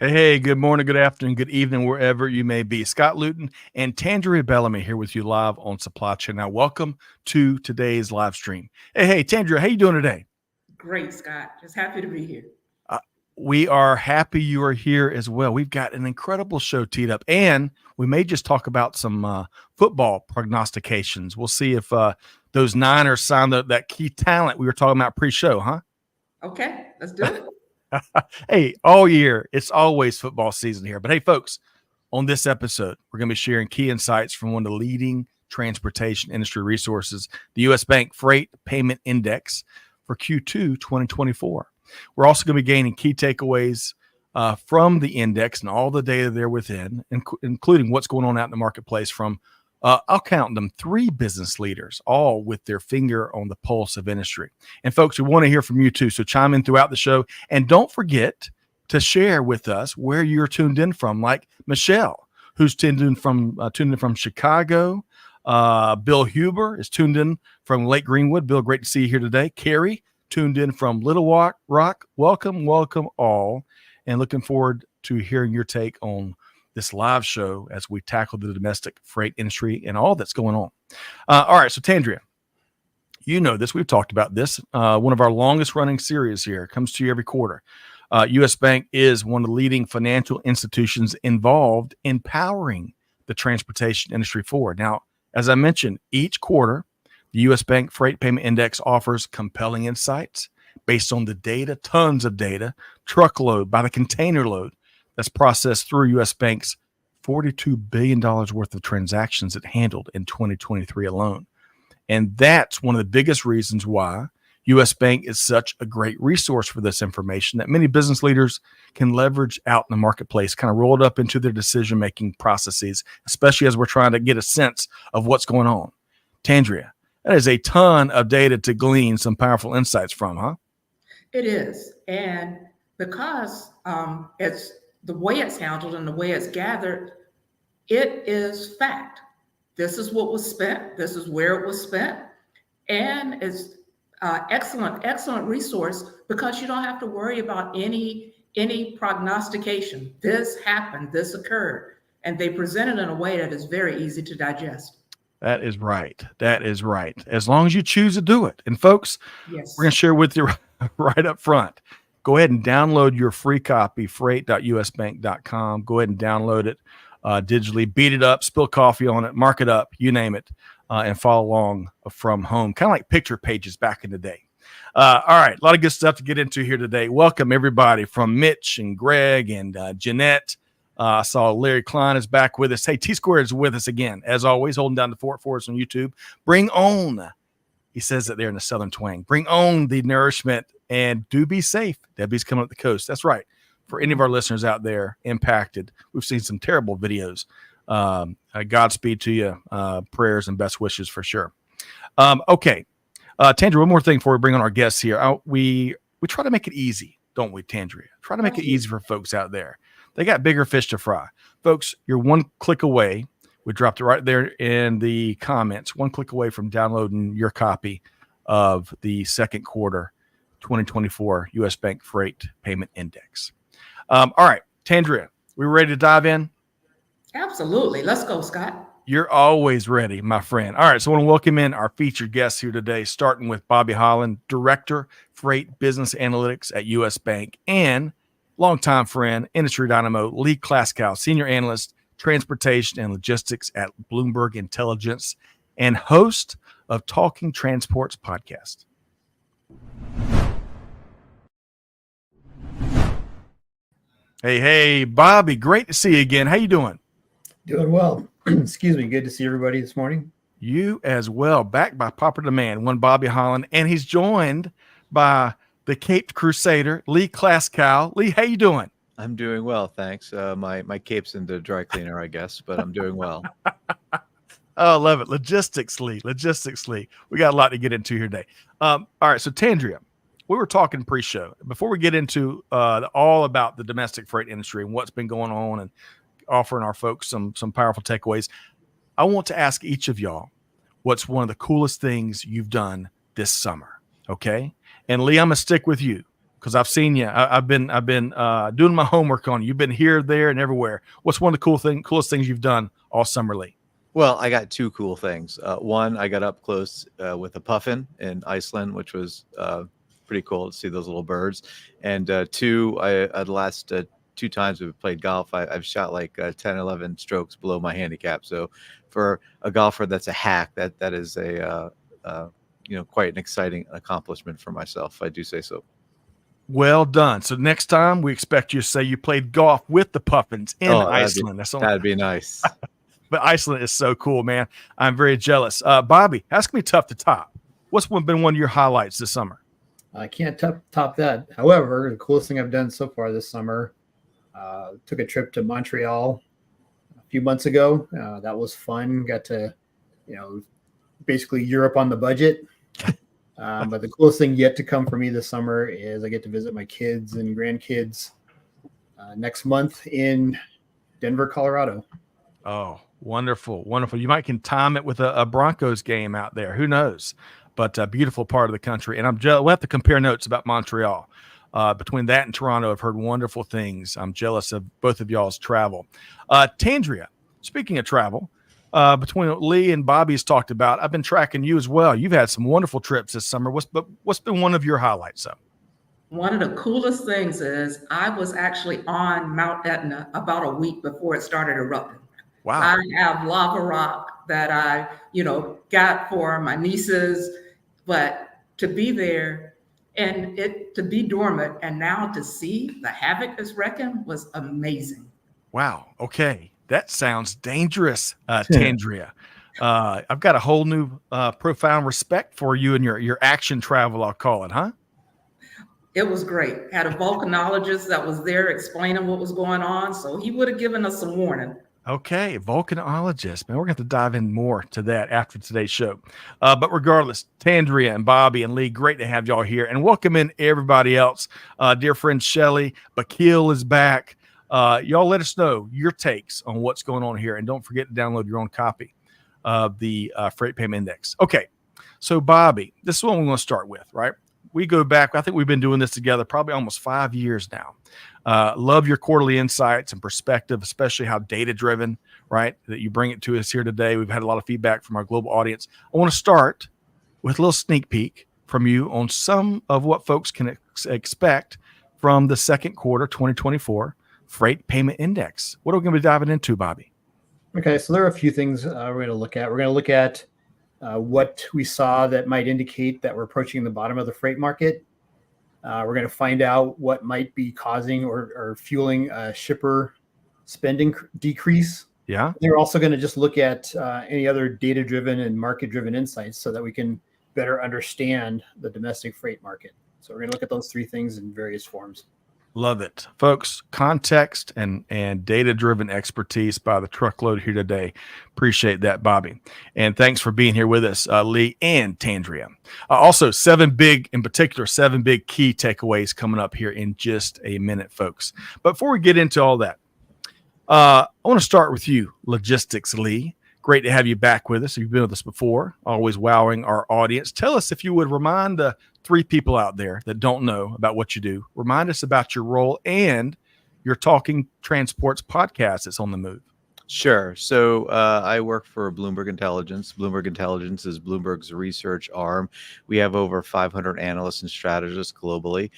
Hey, good morning, good afternoon, good evening, wherever you may be. Scott Luton and Tandreia Bellamy here with you live on Supply Chain. Now, welcome to today's live stream. Hey, Tandreia, how you doing today? Great, Scott. Just happy to be here. Uh, we are happy you are here as well. We've got an incredible show teed up, and we may just talk about some football prognostications. We'll see if those Niners sign that key talent we were talking about pre-show, huh? Okay, let's do it. Hey, all year, it's always football season here. But hey, folks, on this episode, we're going to be sharing key insights from one of the leading transportation industry resources, the U.S. Bank Freight Payment Index for Q2 2024. We're also going to be gaining key takeaways from the index and all the data there within, including what's going on out in the marketplace from I'll count them 3 business leaders, all with their finger on the pulse of industry. And folks, we want to hear from you too. So chime in throughout the show. And don't forget to share with us where you're tuned in from, like Michelle, who's tuned in from Chicago. Bill Huber is tuned in from Lake Greenwood. Bill, great to see you here today. Carrie, tuned in from Little Rock. Welcome all. And looking forward to hearing your take on this live show as we tackle the domestic freight industry and all that's going on. All right, so Tandreia, you know this. We've talked about this. One of our longest running series here. It comes to you every quarter. U.S. Bank is one of the leading financial institutions involved in powering the transportation industry forward. Now, as I mentioned, each quarter, the U.S. Bank Freight Payment Index offers compelling insights based on the data, tons of data, truckload by the container load, that's processed through U.S. Bank's $42 billion worth of transactions it handled in 2023 alone. And that's one of the biggest reasons why U.S. Bank is such a great resource for this information that many business leaders can leverage out in the marketplace, kind of roll it up into their decision-making processes, especially as we're trying to get a sense of what's going on. Tandreia, that is a ton of data to glean some powerful insights from, huh? It is. And because it's the way it's handled and the way it's gathered, it is fact. This is what was spent. This is where it was spent. And it's excellent resource because you don't have to worry about any prognostication. This happened, this occurred, and they present it in a way that is very easy to digest. That is right. As long as you choose to do it. And folks, Yes. we're going to share with you right up front. Go ahead and download your free copy, freight.usbank.com. Go ahead and download it digitally, beat it up, spill coffee on it, mark it up, you name it, and follow along from home. Kind of like picture pages back in the day. All right, a lot of good stuff to get into here today. Welcome, everybody, from Mitch and Greg and Jeanette. I saw Larry Klein is back with us. Hey, T-Squared is with us again, as always, holding down the fort for us on YouTube. Bring on, he says it there in the Southern twang, bring on the nourishment and do be safe. Debbie's coming up the coast. That's right. For any of our listeners out there impacted, we've seen some terrible videos. Godspeed to you. Prayers and best wishes for sure. Okay. Tandreia, one more thing before we bring on our guests here. We try to make it easy, don't we, Tandreia? Try to make it easy for folks out there. They got bigger fish to fry. Folks, you're one click away. We dropped it right there in the comments. One click away from downloading your copy of the second quarter 2024 U.S. Bank Freight Payment Index. All right, Tandreia, we ready to dive in? Absolutely. Let's go, Scott. You're always ready, my friend. All right, so I want to welcome in our featured guests here today, starting with Bobby Holland, Director, Freight Business Analytics at U.S. Bank, and longtime friend, industry dynamo, Lee Klaskow, Senior Analyst, Transportation and Logistics at Bloomberg Intelligence, and host of Talking Transports podcast. Hey, Bobby, great to see you again. How you doing? Doing well. Excuse me. Good to see everybody this morning. You as well. Back by popular demand, one Bobby Holland, and he's joined by the Caped Crusader, Lee Klaskow. Lee, how you doing? I'm doing well, thanks. My cape's in the dry cleaner, I guess, but I'm doing well. Oh, love it. Logistics, Lee. We got a lot to get into here today. All right, so Tandreia, we were talking pre-show. Before we get into all about the domestic freight industry and what's been going on and offering our folks some powerful takeaways, I want to ask each of y'all what's one of the coolest things you've done this summer, okay? And Lee, I'm going to stick with you. because I've seen you. I've been doing my homework on you. You've been here, there, and everywhere. What's one of the coolest things you've done all summer, Lee? Well, I got two cool things. One, I got up close with a puffin in Iceland, which was pretty cool to see those little birds. And two, the last two times we've played golf, I've shot like 10, 11 strokes below my handicap. So for a golfer that's a hack, that is a quite an exciting accomplishment for myself. I do say so. Well done. So next time we expect you to say you played golf with the puffins in Iceland. That'd be nice. But Iceland is so cool, man. I'm very jealous. Bobby, that's going to be tough to top. What's been one of your highlights this summer? I can't top that. However, the coolest thing I've done so far this summer, took a trip to Montreal a few months ago. That was fun. Got to, basically Europe on the budget. But the coolest thing yet to come for me this summer is I get to visit my kids and grandkids next month in Denver, Colorado. Oh, wonderful, wonderful. You might can time it with a Broncos game out there. Who knows? But a beautiful part of the country. And I'm jealous. We'll have to compare notes about Montreal. Between that and Toronto, I've heard wonderful things. I'm jealous of both of y'all's travel. Tandreia, speaking of travel, between Lee and Bobby's talked about, I've been tracking you as well. You've had some wonderful trips this summer. What's been one of your highlights, though? One of the coolest things is I was actually on Mount Etna about a week before it started erupting. Wow. I have lava rock that I, got for my nieces, but to be there and it to be dormant and now to see the havoc it's wrecking was amazing. Wow. Okay. That sounds dangerous, Tandreia. I've got a whole new profound respect for you and your action travel, I'll call it, huh? It was great. Had a volcanologist that was there explaining what was going on, so he would have given us some warning. Okay, volcanologist, man. We're going to have to dive in more to that after today's show. But regardless, Tandreia and Bobby and Lee, great to have y'all here. And welcome in everybody else. Dear friend Shelly, Bakil is back. Y'all let us know your takes on what's going on here. And don't forget to download your own copy of the Freight Payment Index. Okay, so Bobby, this is what we're going to start with, right? We go back. I think we've been doing this together probably almost 5 years now. Love your quarterly insights and perspective, especially how data-driven, right, that you bring it to us here today. We've had a lot of feedback from our global audience. I want to start with a little sneak peek from you on some of what folks can expect from the second quarter 2024 Freight Payment Index. What are we going to be diving into, Bobby? Okay, so there are a few things we're going to look at. We're going to look at what we saw that might indicate that we're approaching the bottom of the freight market. We're going to find out what might be causing or fueling a shipper spending decrease. Yeah. We're also going to just look at any other data-driven and market-driven insights so that we can better understand the domestic freight market. So we're going to look at those three things in various forms. Love it. Folks, context and data-driven expertise by the truckload here today. Appreciate that, Bobby. And thanks for being here with us, Lee and Tandreia. Also, seven big key takeaways coming up here in just a minute, folks. But before we get into all that, I want to start with you, Logistics Lee. Great to have you back with us. You've been with us before, always wowing our audience. Tell us, if you would, remind the three people out there that don't know about what you do. Remind us about your role and your Talking Transports podcast that's on the move. Sure. So I work for Bloomberg Intelligence. Bloomberg Intelligence is Bloomberg's research arm. We have over 500 analysts and strategists globally,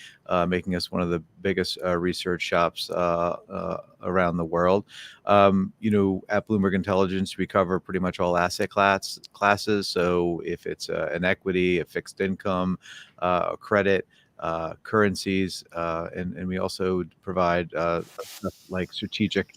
making us one of the biggest research shops around the world. At Bloomberg Intelligence, we cover pretty much all asset classes. So if it's an equity, a fixed income, a credit, currencies, and we also provide like strategic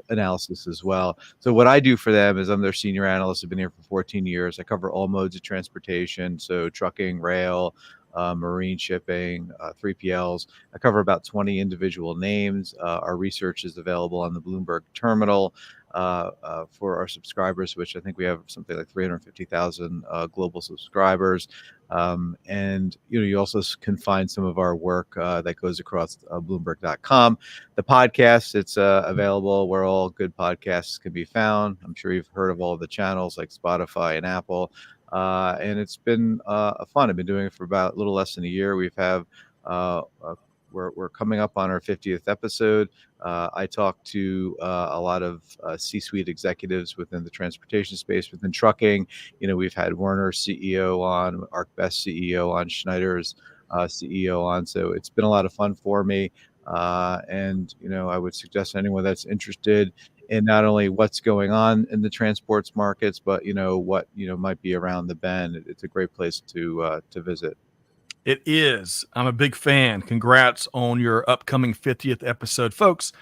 analysis as well. So what I do for them is I'm their senior analyst. I've been here for 14 years. I cover all modes of transportation, so trucking, rail, marine shipping, 3PLs. I cover about 20 individual names. Our research is available on the Bloomberg terminal for our subscribers, which I think we have something like 350,000 global subscribers. And you also can find some of our work that goes across Bloomberg.com. The podcast, it's available where all good podcasts can be found. I'm sure you've heard of all the channels like Spotify and Apple. And it's been fun. I've been doing it for about a little less than a year. We've have We're coming up on our 50th episode. I talk to a lot of C-suite executives within the transportation space, within trucking. We've had Werner's CEO on, ArcBest CEO on, Schneider's CEO on. So it's been a lot of fun for me. And I would suggest anyone that's interested in not only what's going on in the transports markets, but what might be around the bend. It's a great place to visit. It is. I'm a big fan. Congrats on your upcoming 50th episode, folks.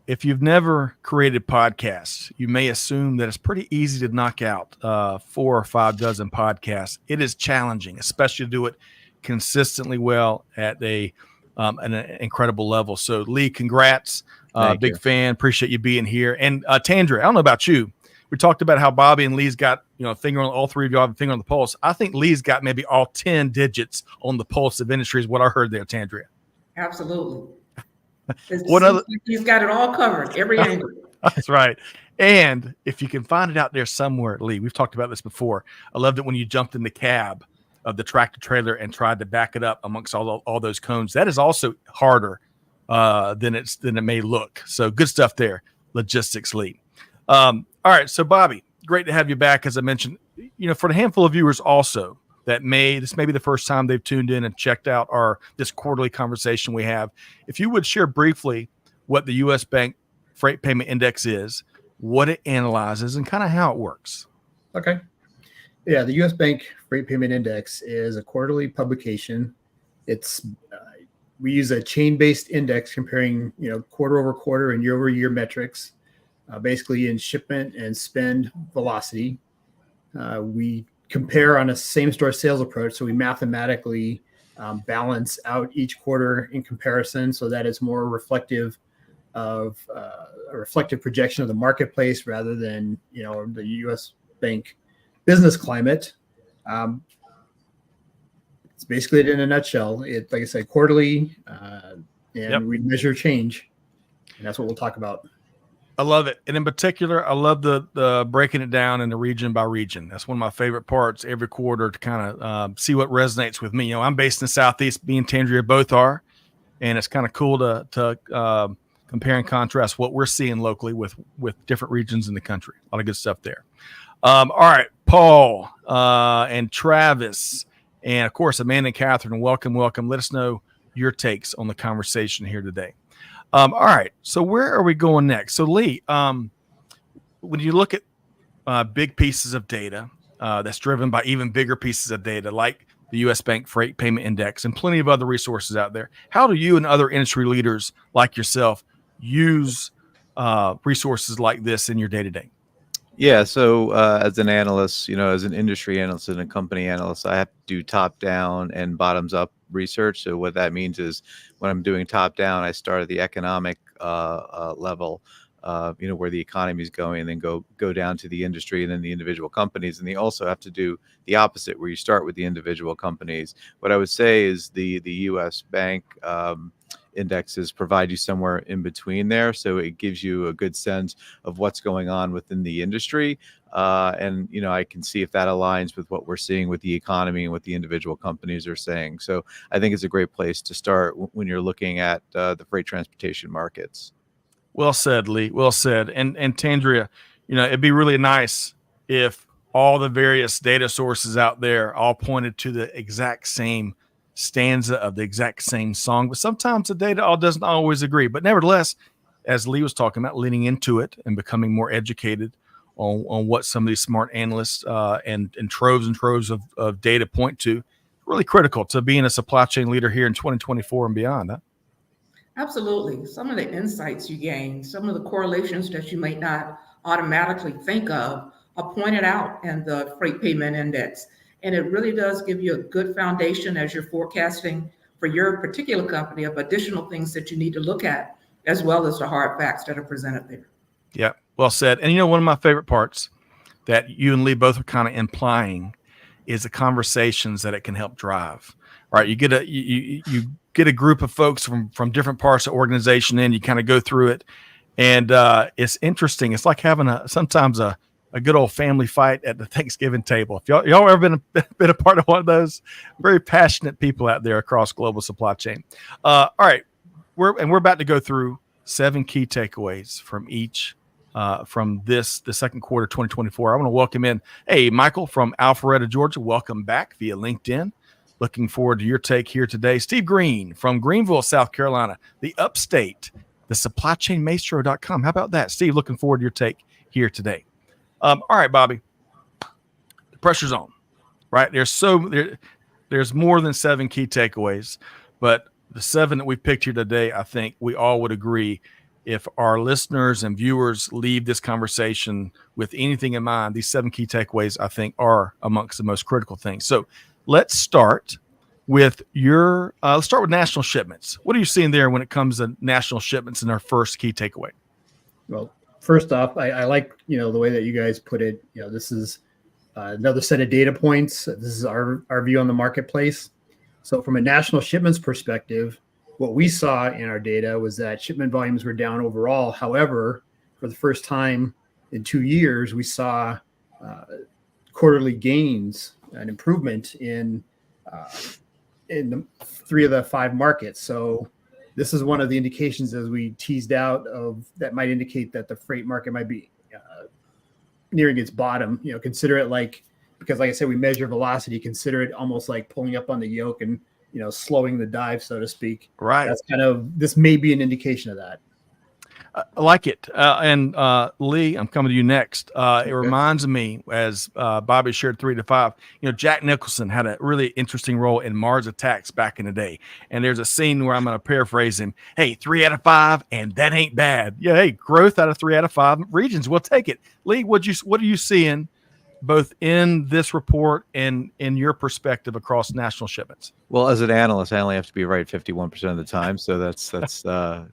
If you've never created podcasts, you may assume that it's pretty easy to knock out 4 or 5 dozen podcasts. It is challenging, especially to do it consistently well at an incredible level. So, Lee, congrats. Big fan. Appreciate you being here. And Tandreia, I don't know about you. We talked about how Bobby and Lee's got, finger on, all three of you have a finger on the pulse. I think Lee's got maybe all 10 digits on the pulse of industry is what I heard there, Tandreia. Absolutely. He's got it all covered, every angle. That's right. And if you can find it out there somewhere, Lee, we've talked about this before. I loved it when you jumped in the cab of the tractor trailer and tried to back it up amongst all those cones. That is also harder than it may look. So good stuff there. Logistics, Lee. All right, so Bobby, great to have you back. As I mentioned, for a handful of viewers also that this may be the first time they've tuned in and checked out this quarterly conversation we have. If you would share briefly what the U.S. Bank Freight Payment Index is, what it analyzes, and kind of how it works. Okay. Yeah, the U.S. Bank Freight Payment Index is a quarterly publication. It's we use a chain-based index comparing quarter over quarter and year over year metrics. Basically in shipment and spend velocity. We compare on a same-store sales approach, so we mathematically balance out each quarter in comparison, so that it's more reflective of a reflective projection of the marketplace rather than the U.S. Bank business climate. It's basically it in a nutshell. It, like I said, quarterly, and we measure change, and that's what we'll talk about. I love it. And in particular, I love the breaking it down into region by region. That's one of my favorite parts every quarter to kind of see what resonates with me. I'm based in the Southeast, me and Tandreia both are. And it's kind of cool to compare and contrast what we're seeing locally with different regions in the country. A lot of good stuff there. All right, Paul and Travis, and of course, Amanda and Catherine, welcome. Let us know your takes on the conversation here today. All right. So where are we going next? So Lee, when you look at big pieces of data that's driven by even bigger pieces of data, like the U.S. Bank Freight Payment Index and plenty of other resources out there, how do you and other industry leaders like yourself use resources like this in your day-to-day? Yeah. So as an analyst, as an industry analyst and a company analyst, I have to do top-down and bottoms-up research. So what that means is when I'm doing top-down, I start at the economic level, where the economy is going, and then go down to the industry and then the individual companies. And they also have to do the opposite, where you start with the individual companies. What I would say is the U.S. Bank indexes provide you somewhere in between there. So it gives you a good sense of what's going on within the industry. And I can see if that aligns with what we're seeing with the economy and what the individual companies are saying. So I think it's a great place to start when you're looking at the freight transportation markets. Well said, Lee. Well said. And Tandreia, it'd be really nice if all the various data sources out there all pointed to the exact same stanza of the exact same song, but sometimes the data all doesn't always agree. But nevertheless, as Lee was talking about, leaning into it and becoming more educated on what some of these smart analysts and troves and troves of data point to, really critical to being a supply chain leader here in 2024 and beyond. Huh? Absolutely. Some of the insights you gain, some of the correlations that you might not automatically think of are pointed out in the Freight Payment Index. And it really does give you a good foundation as you're forecasting for your particular company of additional things that you need to look at, as well as the hard facts that are presented there. Yeah, well said. And one of my favorite parts that you and Lee both are kind of implying is the conversations that it can help drive. Right? You get a group of folks from different parts of the organization, and you kind of go through it, and it's interesting. It's like having sometimes a a good old family fight at the Thanksgiving table. If y'all ever been a part of one of those, very passionate people out there across global supply chain. All right, we're about to go through 7 key takeaways from each from the second quarter 2024. I want to welcome in, hey, Michael from Alpharetta, Georgia. Welcome back via LinkedIn. Looking forward to your take here today. Steve Green from Greenville, South Carolina, the upstate, the supplychainmaestro.com. How about that, Steve? Looking forward to your take here today. All right, Bobby, the pressure's on, right? There's more than 7 key takeaways, but the 7 that we picked here today, I think we all would agree, if our listeners and viewers leave this conversation with anything in mind, these 7 key takeaways, I think, are amongst the most critical things. So let's start with let's start with national shipments. What are you seeing there when it comes to national shipments in our first key takeaway? Well, first off, I like, the way that you guys put it. This is another set of data points. This is our view on the marketplace. So from a national shipments perspective, what we saw in our data was that shipment volumes were down overall. However, for the first time in 2 years, we saw quarterly gains and improvement in the 3 of the 5 markets. So this is one of the indications, as we teased out, of that might indicate that the freight market might be nearing its bottom. Consider it because like I said, we measure velocity, consider it almost like pulling up on the yoke and, slowing the dive, so to speak. Right. This may be an indication of that. I like it. And Lee, I'm coming to you next. It reminds me, as Bobby shared 3 to 5, Jack Nicholson had a really interesting role in Mars Attacks back in the day. And there's a scene where I'm going to paraphrase him. Hey, 3 out of 5, and that ain't bad. Yeah, hey, growth out of 3 out of 5 regions. We'll take it. Lee, what are you seeing both in this report and in your perspective across national shipments? Well, as an analyst, I only have to be right 51% of the time, so that's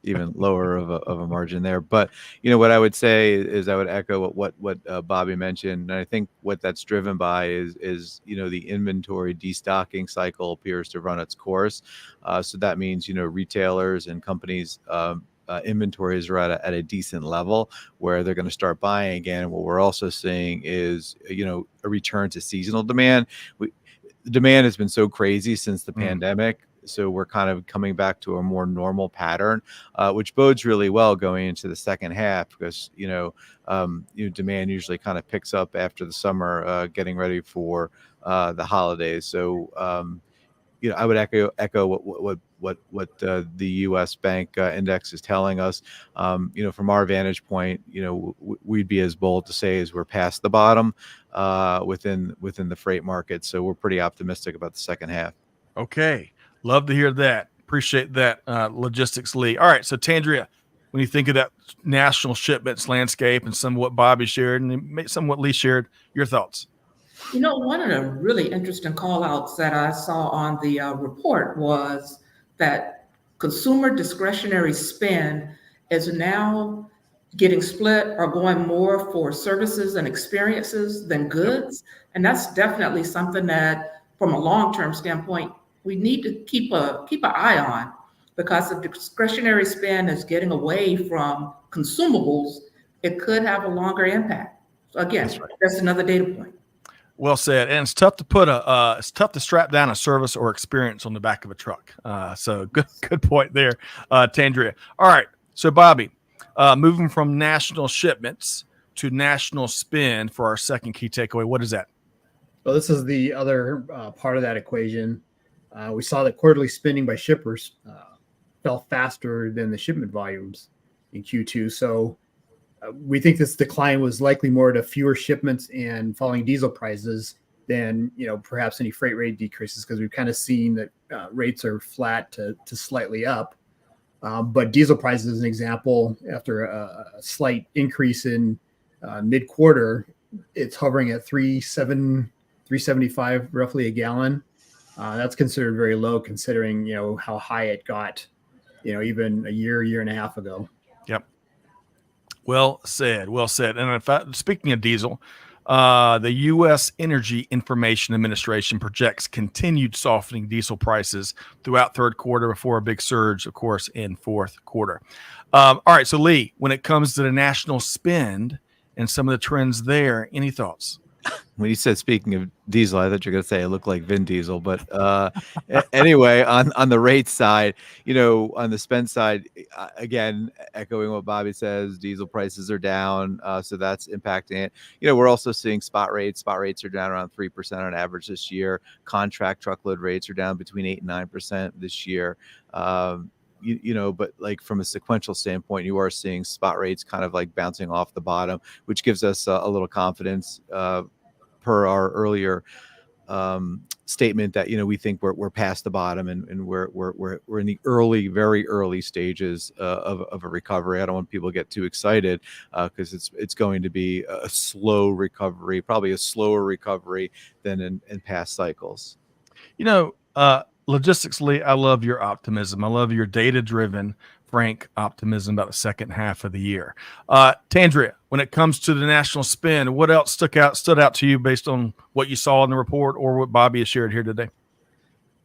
even lower of a margin there. But what I would say is I would echo what Bobby mentioned, and I think what that's driven by is the inventory destocking cycle appears to run its course. So that means retailers and companies. Inventories are at a decent level where they're going to start buying again. And what we're also seeing is, a return to seasonal demand. The demand has been so crazy since the pandemic. So we're kind of coming back to a more normal pattern, which bodes really well going into the second half because, demand usually kind of picks up after the summer, getting ready for the holidays. So, I would echo what the U.S. Bank Index is telling us. From our vantage point, we'd be as bold to say as we're past the bottom within the freight market. So we're pretty optimistic about the second half. Okay, love to hear that. Appreciate that, logistics, Lee. All right, so Tandreia, when you think of that national shipments landscape and some of what Bobby shared and some of what Lee shared, your thoughts? One of the really interesting call outs that I saw on the report was that consumer discretionary spend is now getting split or going more for services and experiences than goods. And that's definitely something that, from a long-term standpoint, we need to keep an eye on, because if discretionary spend is getting away from consumables, it could have a longer impact. So again, that's another data point. Well said. And it's tough to it's tough to strap down a service or experience on the back of a truck. So good point there, Tandreia. All right. So Bobby, moving from national shipments to national spend for our second key takeaway. What is that? Well, this is the other part of that equation. We saw that quarterly spending by shippers fell faster than the shipment volumes in Q2. So we think this decline was likely more to fewer shipments and falling diesel prices than, perhaps any freight rate decreases, because we've kind of seen that rates are flat to slightly up. But diesel prices, as an example, after a slight increase in mid-quarter, it's hovering at $3.75 roughly a gallon. That's considered very low, considering how high it got, even a year and a half ago. Yep. Well said. Well said. And in fact, speaking of diesel, the U.S. Energy Information Administration projects continued softening diesel prices throughout third quarter before a big surge, of course, in fourth quarter. All right. So, Lee, when it comes to the national spend and some of the trends there. Any thoughts? When you said speaking of diesel, I thought you were going to say I look like Vin Diesel. But anyway, on the rate side, on the spend side, again, echoing what Bobby says, diesel prices are down, so that's impacting it. We're also seeing spot rates. Spot rates are down around 3% on average this year. Contract truckload rates are down between 8 and 9% this year. But like from a sequential standpoint, you are seeing spot rates kind of like bouncing off the bottom, which gives us a little confidence. Per our earlier statement that we think we're past the bottom and we're in the very early stages of a recovery. I don't want people to get too excited because it's going to be a slow recovery, probably a slower recovery than in past cycles. Logistics Lee, I love your optimism. I love your data-driven, frank optimism about the second half of the year. Tandreia, when it comes to the national spend, what else stood out to you based on what you saw in the report or what Bobby has shared here today?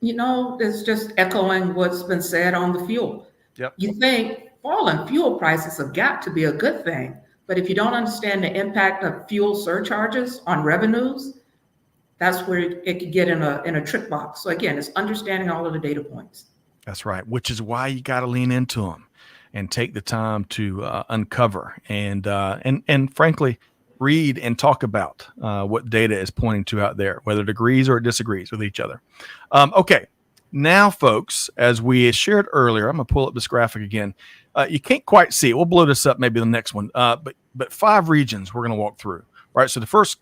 It's just echoing what's been said on the fuel. Yep. You think falling fuel prices have got to be a good thing, but if you don't understand the impact of fuel surcharges on revenues, that's where it could get in a trick box. So again, it's understanding all of the data points. That's right, which is why you got to lean into them and take the time to uncover and frankly read and talk about what data is pointing to out there, whether it agrees or it disagrees with each other. Okay, now, folks, as we shared earlier, I'm going to pull up this graphic again. You can't quite see it. We'll blow this up maybe the next one. But 5 regions we're going to walk through. Right. So the first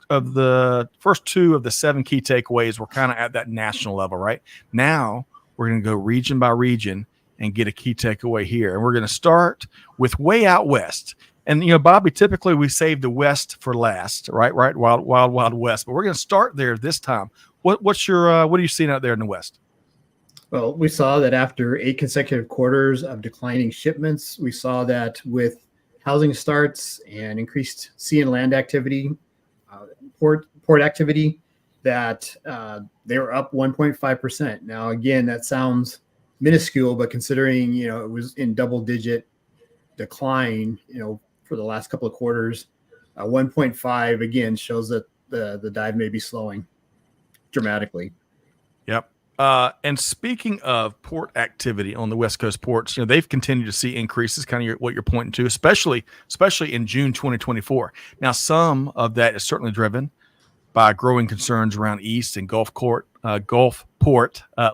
2 of the 7 key takeaways were kind of at that national level. Right now, we're going to go region by region and get a key takeaway here. And we're going to start with way out west. And, Bobby, typically we save the West for last, right? Wild West. But we're going to start there this time. What are you seeing out there in the West? Well, we saw that after 8 consecutive quarters of declining shipments, we saw that with housing starts and increased sea and land activity, port activity, that they were up 1.5%. Now, again, that sounds minuscule, but considering, it was in double-digit decline, for the last couple of quarters, 1.5 again shows that the dive may be slowing dramatically. Yep. And speaking of port activity on the West Coast ports, they've continued to see increases, kind of what you're pointing to, especially in June 2024. Now, some of that is certainly driven by growing concerns around East and Gulf port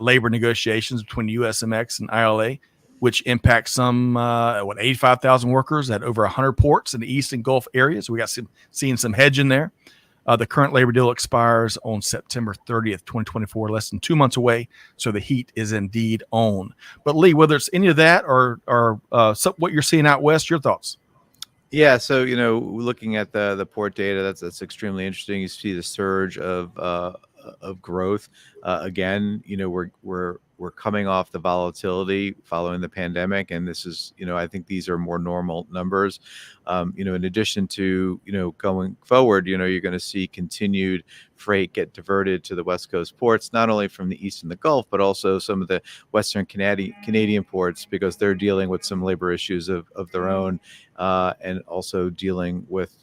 labor negotiations between USMX and ILA, which impacts some 85,000 workers at over 100 ports in the East and Gulf areas. We got seeing some hedge in there. The current labor deal expires on September 30th, 2024, less than 2 months away. So the heat is indeed on. But Lee, whether it's any of that or what you're seeing out west, your thoughts? Yeah, so looking at the port data, that's extremely interesting. You see the surge of growth. Again, we're coming off the volatility following the pandemic, and this is, I think these are more normal numbers. In addition to, going forward, you're going to see continued freight get diverted to the West Coast ports, not only from the East and the Gulf, but also some of the Western Canadian ports, because they're dealing with some labor issues of their own, and also dealing with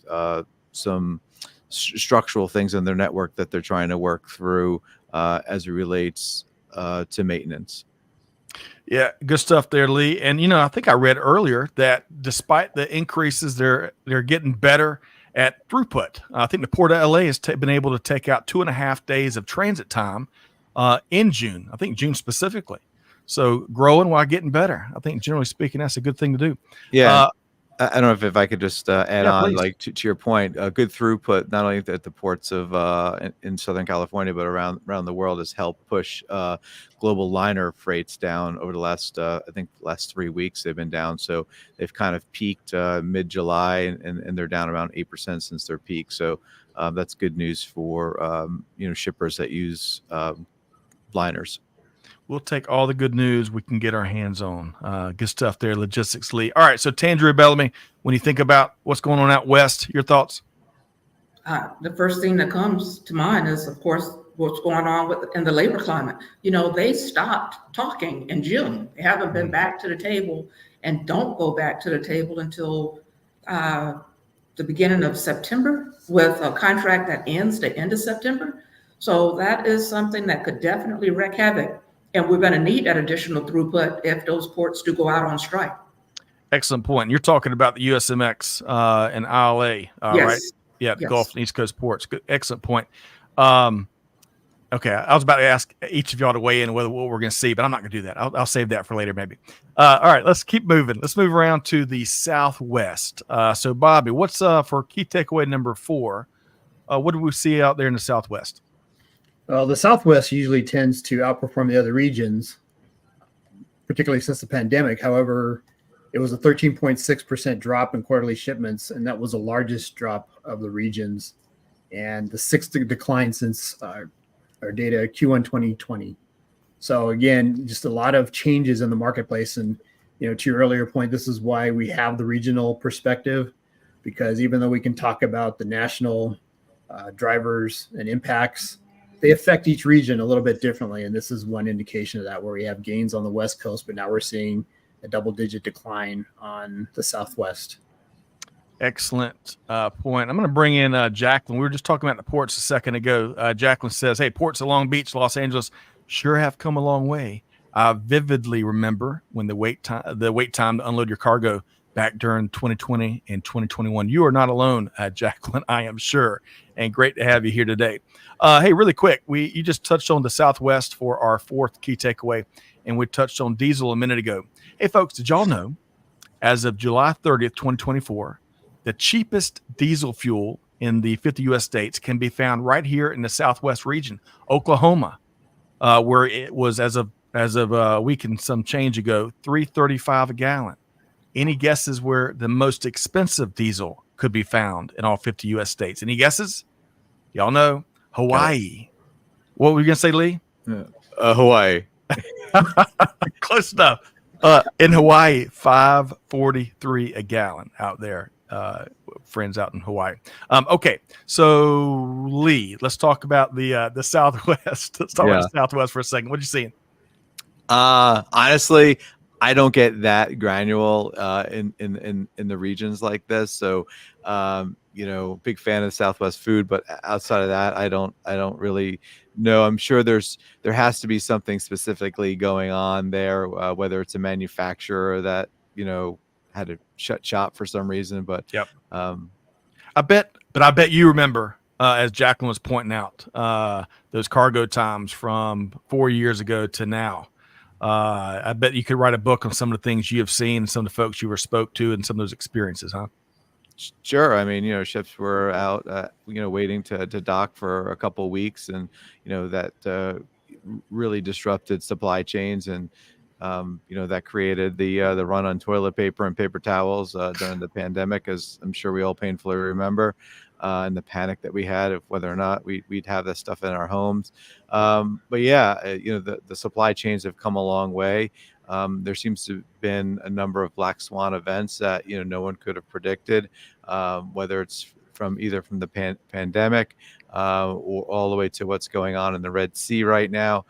some structural things in their network that they're trying to work through as it relates to maintenance. Yeah, good stuff there, Lee. And I think I read earlier that despite the increases, they're getting better at throughput. I think the Port of LA has been able to take out 2.5 days of transit time in June. I think June specifically. So growing while getting better. I think generally speaking, that's a good thing to do. Yeah. I don't know if I could just add on, please. like to your point, good throughput, not only at the ports of in Southern California, but around the world, has helped push global liner freights down over the last 3 weeks. They've been down. So they've kind of peaked mid-July and they're down around 8% since their peak. So that's good news for, shippers that use liners. We'll take all the good news we can get our hands on. Good stuff there, Logistics Lee. All right, so Tandreia Bellamy, when you think about what's going on out west, your thoughts? The first thing that comes to mind is, of course, what's going on in the labor climate. They stopped talking in June. They haven't been back to the table and don't go back to the table until the beginning of September with a contract that ends the end of September. So that is something that could definitely wreak havoc. And we're going to need that additional throughput if those ports do go out on strike. Excellent point. You're talking about the USMX and ILA, Yes. right? Yeah, Yes. Gulf and East Coast ports. Good, excellent point. Okay, I was about to ask each of y'all to weigh in what we're going to see, but I'm not going to do that. I'll save that for later, maybe. All right, let's keep moving. Let's move around to the Southwest. So, Bobby, what's for key takeaway number 4? What do we see out there in the Southwest? Well, the Southwest usually tends to outperform the other regions, particularly since the pandemic. However, it was a 13.6% drop in quarterly shipments, and that was the largest drop of the regions, and the 6th decline since our data Q1 2020. So again, just a lot of changes in the marketplace. And, to your earlier point, this is why we have the regional perspective, because even though we can talk about the national drivers and impacts, they affect each region a little bit differently. And this is one indication of that, where we have gains on the West Coast, but now we're seeing a double-digit decline on the Southwest. Excellent point. I'm going to bring in Jacqueline. We were just talking about the ports a second ago. Jacqueline says, hey, ports of Long Beach, Los Angeles sure have come a long way. I vividly remember when the wait time to unload your cargo back during 2020 and 2021. You are not alone, Jacqueline, I am sure. And great to have you here today. Hey, really quick, you just touched on the Southwest for our 4th key takeaway, and we touched on diesel a minute ago. Hey, folks, did y'all know, as of July 30th, 2024, the cheapest diesel fuel in the 50 U.S. states can be found right here in the Southwest region, Oklahoma, where it was as of a week and some change ago, $3.35 a gallon. Any guesses where the most expensive diesel could be found in all 50 U.S. states? Any guesses? Y'all know Hawaii. What were you gonna say, Lee? Hawaii. Close enough. In Hawaii, $5.43 a gallon out there. Friends out in Hawaii. Okay, so Lee, let's talk about the Southwest. Let's talk about the Southwest for a second. What are you seeing? Honestly, I don't get that granular in the regions like this. So, big fan of Southwest food, but outside of that, I don't really know. I'm sure there has to be something specifically going on there, whether it's a manufacturer that had to shut shop for some reason. But yep. I bet you remember, as Jacqueline was pointing out, those cargo times from 4 years ago to now. I bet you could write a book on some of the things you have seen, some of the folks you were spoke to, and some of those experiences, huh? Sure. I mean, ships were out, waiting to dock for a couple of weeks, and that really disrupted supply chains, and that created the run on toilet paper and paper towels during the pandemic, as I'm sure we all painfully remember, and the panic that we had of whether or not we'd have this stuff in our homes. But yeah, the supply chains have come a long way. There seems to have been a number of black swan events that no one could have predicted, whether it's either from the pandemic or all the way to what's going on in the Red Sea right now.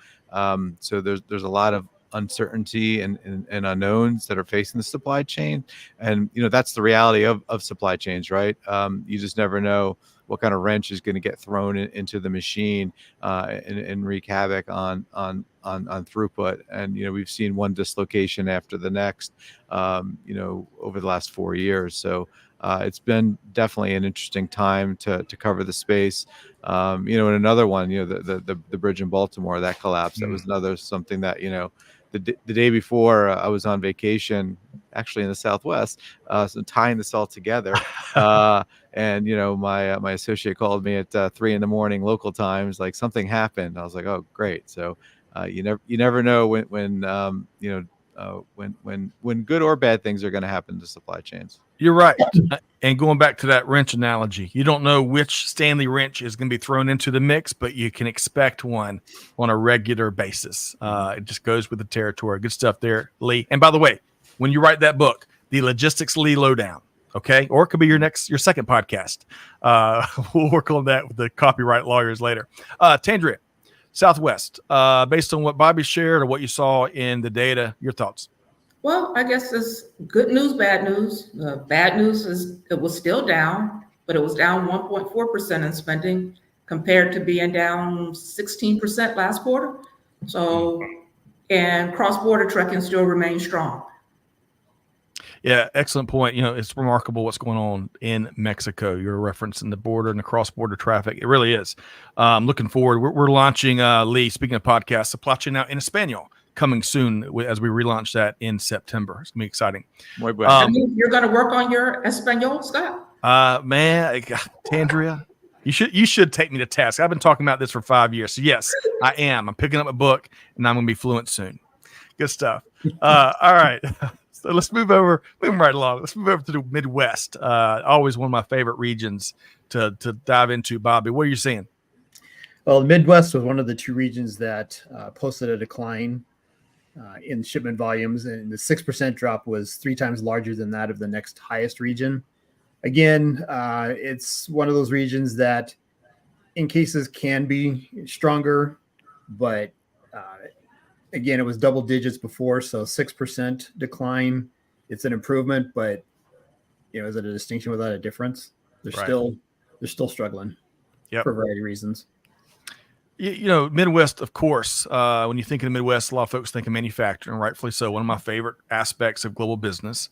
So there's a lot of uncertainty and unknowns that are facing the supply chain, and that's the reality of supply chains, right? You just never know what kind of wrench is going to get thrown into the machine and wreak havoc on throughput. And we've seen one dislocation after the next over the last 4 years. So it's been definitely an interesting time to cover the space. And another one, the bridge in Baltimore that collapsed. That was another something that the day before I was on vacation, actually in the Southwest, so tying this all together. And my associate called me at 3 a.m. local times, like something happened. I was like, oh, great. So you never know when good or bad things are going to happen to supply chains. You're right. And going back to that wrench analogy, you don't know which Stanley wrench is going to be thrown into the mix, but you can expect one on a regular basis. It just goes with the territory. Good stuff there, Lee. And by the way, when you write that book, the Logistics Lee Lowdown, okay? Or it could be your second podcast. We'll work on that with the copyright lawyers later. Tandreia, Southwest, based on what Bobby shared or what you saw in the data, your thoughts? Well, I guess it's good news, bad news. The bad news is it was still down, but it was down 1.4% in spending compared to being down 16% last quarter. So, and cross-border trucking still remains strong. Yeah, excellent point. It's remarkable what's going on in Mexico. You're referencing the border and the cross-border traffic. It really is. Looking forward. We're launching, Lee, speaking of podcasts, Supply Chain Now in Espanol, coming soon as we relaunch that in September. It's going to be exciting. Muy bueno. You're going to work on your Espanol, Scott? Man, Tandreia, you should take me to task. I've been talking about this for 5 years. So yes, I am. I'm picking up a book, and I'm going to be fluent soon. Good stuff. All right. So let's moving right along. Let's move over to the Midwest. Always one of my favorite regions to dive into. Bobby, what are you seeing? Well, the Midwest was one of the two regions that posted a decline in shipment volumes, and the 6% drop was 3 times larger than that of the next highest region. Again, it's one of those regions that in cases can be stronger, but again, it was double digits before, so 6% decline. It's an improvement, but is it a distinction without a difference? They're still struggling for a variety of reasons. Midwest, of course. When you think of the Midwest, a lot of folks think of manufacturing, rightfully so. One of my favorite aspects of global business.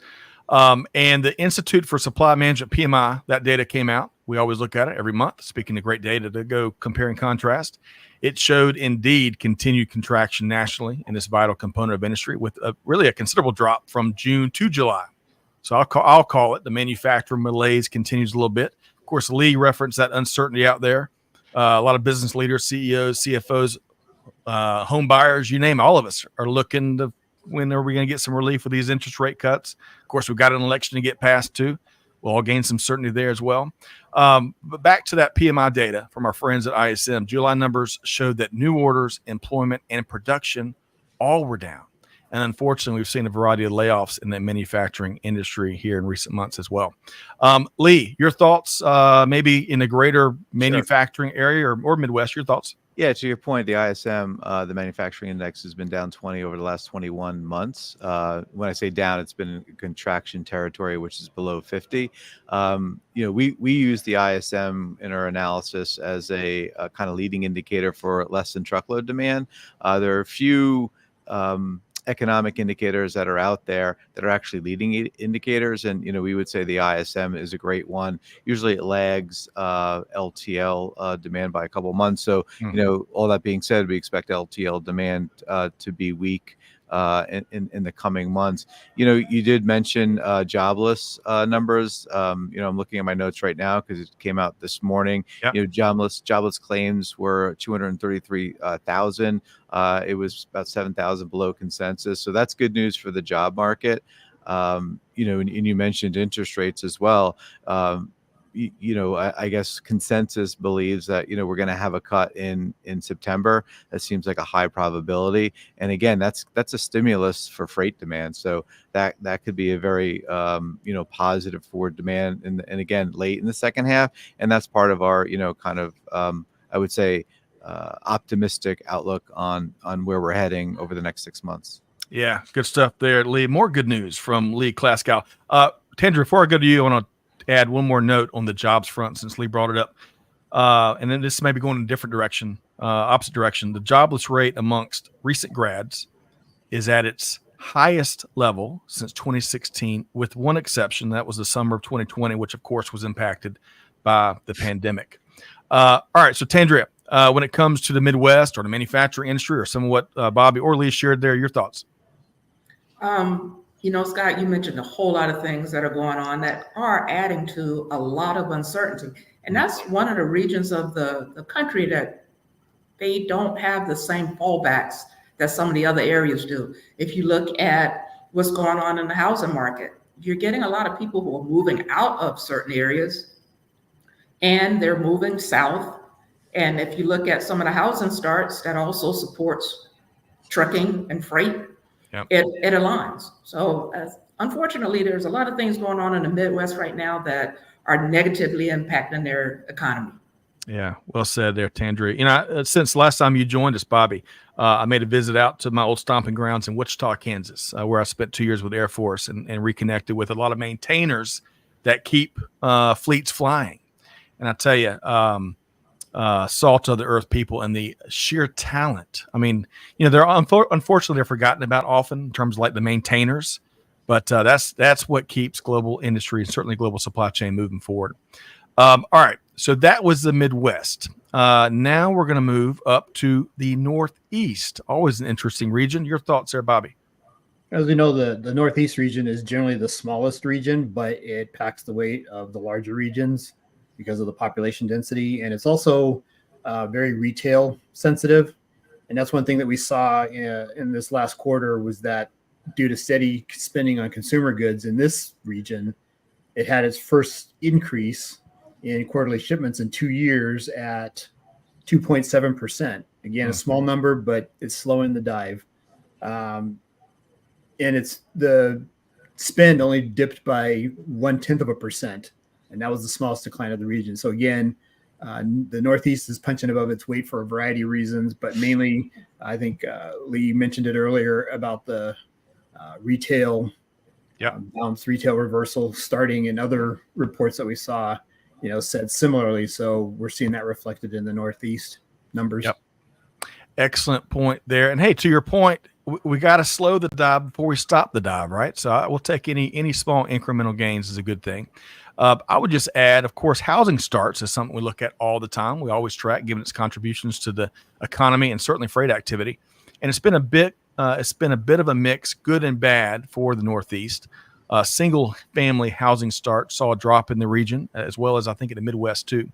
And the Institute for Supply Management, PMI, that data came out. We always look at it every month. Speaking of great data to go compare and contrast, it showed indeed continued contraction nationally in this vital component of industry, with really a considerable drop from June to July. So I'll call it the manufacturing malaise continues a little bit. Of course, Lee referenced that uncertainty out there. A lot of business leaders, CEOs, CFOs, home buyers, you name it, all of us are looking to when are we going to get some relief with these interest rate cuts. Of course, we've got an election to get past too. We'll all gain some certainty there as well. But back to that PMI data from our friends at ISM, July numbers showed that new orders, employment, and production all were down. And unfortunately, we've seen a variety of layoffs in the manufacturing industry here in recent months as well. Lee, your thoughts, maybe in the greater manufacturing area or Midwest, your thoughts? Yeah, to your point, the ISM, the manufacturing index, has been down 20 over the last 21 months. When I say down, it's been in contraction territory, which is below 50. We use the ISM in our analysis as a kind of leading indicator for less than truckload demand. There are a few economic indicators that are out there that are actually leading indicators, and we would say the ISM is a great one. Usually it lags LTL demand by a couple months. So all that being said, we expect LTL demand to be weak in the coming months. You did mention jobless numbers. I'm looking at my notes right now because it came out this morning. Yep. Jobless claims were 233,000. It was about 7,000 below consensus. So that's good news for the job market. And you mentioned interest rates as well. I guess consensus believes that, we're going to have a cut in September. That seems like a high probability. And again, that's a stimulus for freight demand. So that could be a very, positive forward demand. And again, late in the second half. And that's part of our, I would say, optimistic outlook on where we're heading over the next 6 months. Yeah, good stuff there, Lee. More good news from Lee Klaskow. Tandreia, before I go to you, I want to add one more note on the jobs front since Lee brought it up. And then this may be going in a different direction, opposite direction. The jobless rate amongst recent grads is at its highest level since 2016, with one exception. That was the summer of 2020, which, of course, was impacted by the pandemic. All right, so Tandreia, when it comes to the Midwest or the manufacturing industry or some of what Bobby or Lee shared there, your thoughts? Scott, you mentioned a whole lot of things that are going on that are adding to a lot of uncertainty. And that's one of the regions of the country that they don't have the same fallbacks that some of the other areas do. If you look at what's going on in the housing market, you're getting a lot of people who are moving out of certain areas and they're moving south. And if you look at some of the housing starts, that also supports trucking and freight. Yep. It aligns. So unfortunately, there's a lot of things going on in the Midwest right now that are negatively impacting their economy. Yeah, well said there, Tandreia. Since last time you joined us, Bobby, I made a visit out to my old stomping grounds in Wichita, Kansas, where I spent 2 years with the Air Force and reconnected with a lot of maintainers that keep fleets flying. And I tell you, salt of the earth people and the sheer talent. I mean, they're unfortunately they're forgotten about often in terms of like the maintainers, but that's what keeps global industry and certainly global supply chain moving forward. All right, so that was the Midwest. Now we're going to move up to the Northeast. Always an interesting region. Your thoughts there, Bobby? As we know, the Northeast region is generally the smallest region, but it packs the weight of the larger regions because of the population density. And it's also very retail sensitive. And that's one thing that we saw in this last quarter was that due to steady spending on consumer goods in this region, it had its first increase in quarterly shipments in 2 years at 2.7%. Again, a small number, but it's slowing the dive. And it's the spend only dipped by 0.1%, and that was the smallest decline of the region. So again, the Northeast is punching above its weight for a variety of reasons, but mainly, I think Lee mentioned it earlier about the retail, balanced retail reversal starting, and other reports that we saw, said similarly. So we're seeing that reflected in the Northeast numbers. Yep. Excellent point there. And hey, to your point, we got to slow the dive before we stop the dive, right? So we'll take any small incremental gains is a good thing. I would just add, of course, housing starts is something we look at all the time. We always track, given its contributions to the economy and certainly freight activity. And it's been a bit of a mix, good and bad, for the Northeast. Single family housing starts saw a drop in the region, as well as I think in the Midwest too.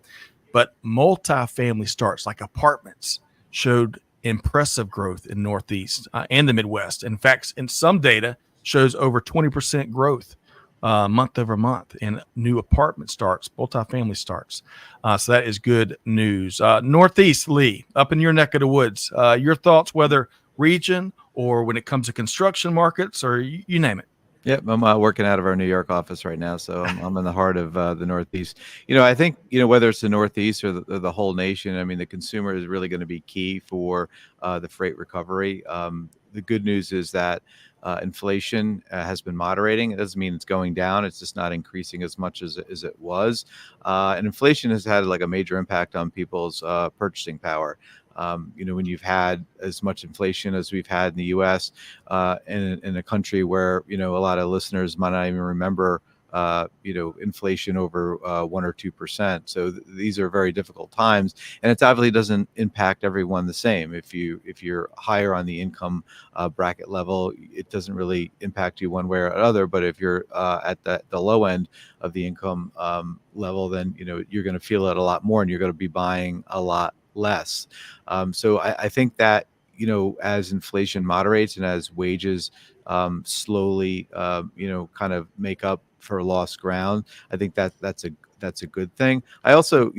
But multi-family starts, like apartments, showed impressive growth in Northeast and the Midwest. In fact, in some data shows over 20% growth month over month in new apartment starts, multifamily starts. So that is good news. Northeast, Lee, up in your neck of the woods, your thoughts, whether region or when it comes to construction markets, or you name it. Yep, I'm working out of our New York office right now, so I'm in the heart of the Northeast. I think whether it's the Northeast or the whole nation, I mean, the consumer is really going to be key for the freight recovery. The good news is that inflation has been moderating. It doesn't mean it's going down; it's just not increasing as much as it was. And inflation has had like a major impact on people's purchasing power. When you've had as much inflation as we've had in the U.S. In a country where a lot of listeners might not even remember inflation over 1 or 2%. So these are very difficult times, and it obviously doesn't impact everyone the same. If you're higher on the income bracket level, it doesn't really impact you one way or another. But if you're at the low end of the income level, then you're going to feel it a lot more, and you're going to be buying a lot less. So I think that as inflation moderates and as wages slowly kind of make up for lost ground, I think that's a good thing. I also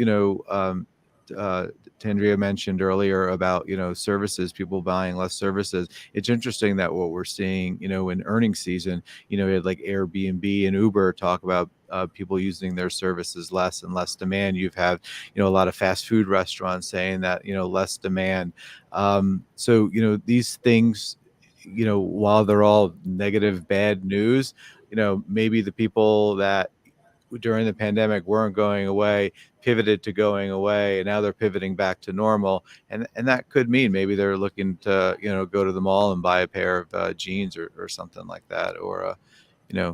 Tandreia mentioned earlier about services, people buying less services. It's interesting that what we're seeing in earnings season, we had like Airbnb and Uber talk about people using their services less and less demand. You've had a lot of fast food restaurants saying that less demand. So these things, while they're all negative, bad news, maybe the people that during the pandemic weren't going away pivoted to going away, and now they're pivoting back to normal, and that could mean maybe they're looking to go to the mall and buy a pair of jeans or something like that, or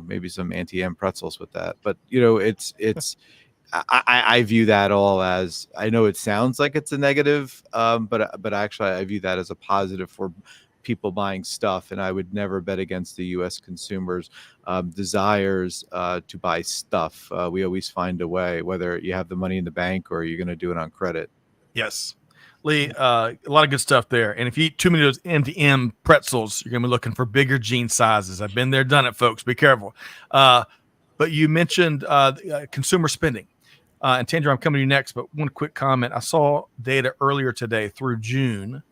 maybe some Auntie M pretzels with that. But it's I view that all as, I know it sounds like it's a negative, but actually I view that as a positive for people buying stuff, and I would never bet against the U.S. consumers' desires to buy stuff. We always find a way, whether you have the money in the bank or you're going to do it on credit. Yes. Lee, a lot of good stuff there. And if you eat too many of those M&M pretzels, you're going to be looking for bigger jean sizes. I've been there, done it, folks. Be careful. But you mentioned consumer spending. And Tandreia, I'm coming to you next, but one quick comment. I saw data earlier today through June